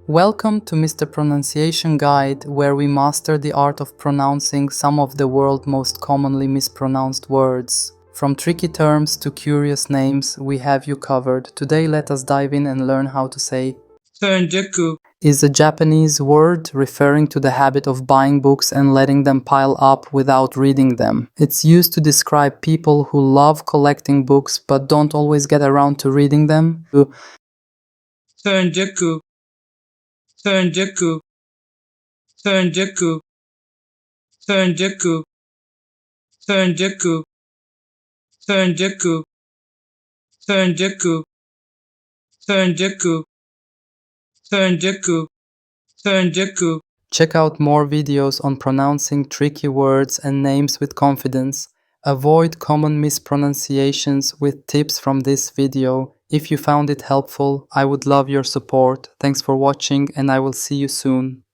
Welcome to Mr. Pronunciation Guide, where we master the art of pronouncing some of the world's most commonly mispronounced words. From tricky terms to curious names, we have you covered. Today let us dive in and learn how to say Tsundoku is a Japanese word referring to the habit of buying books and letting them pile up without reading them. It's used to describe people who love collecting books but don't always get around to reading them. Tsundoku Tsundoku Tsundoku Tsundoku Tsundoku Tsundoku Tsundoku Tsundoku Tsundoku Tsundoku. Check out more videos on pronouncing tricky words and names with confidence. Avoid common mispronunciations with tips from this video. If you found it helpful, I would love your support. Thanks for watching and I will see you soon.